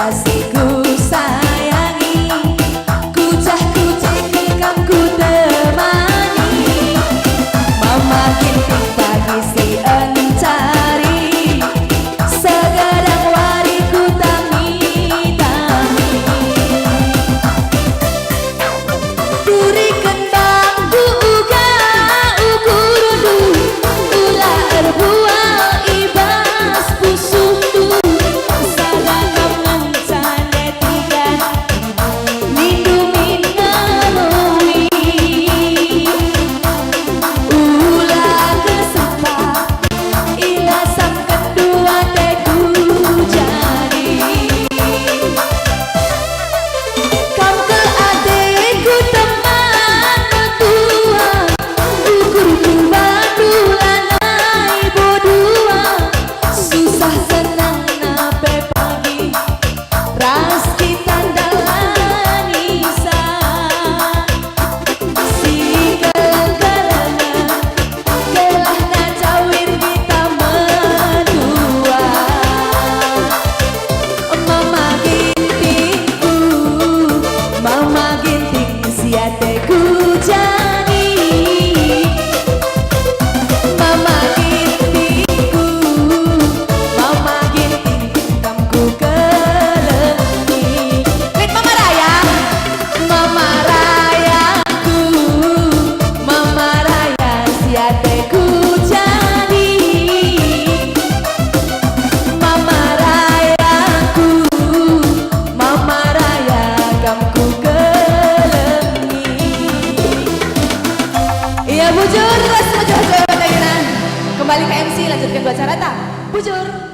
kasihku sayangi, kucah-kucah kam ku temani, mama ginting pagi si encari, segadang wari ku tami-tami, turikan bangku uga ukurudu, ulah erbual ibas pusutu, sadakam ngencane tigan, lindungi ngalui, ulah kesempat, ilasam kedua teku jadi, kam ke adekku teman tua, ukurku badulanai bodua, susah senang nape pagi, ras kita dalani sa, si kelang-kelangan, kelah na cawir kita medua, mama ginting siateku jani, mama gintingku, mama ginting kamku kelengi, lihat mama raya, mama rayaku, mama raya siateku jani, mama rayaku, mama raya kamku kelengi. Iya bujur, terus bujur kembali ke MC, lanjutkan buat acara tak bujur.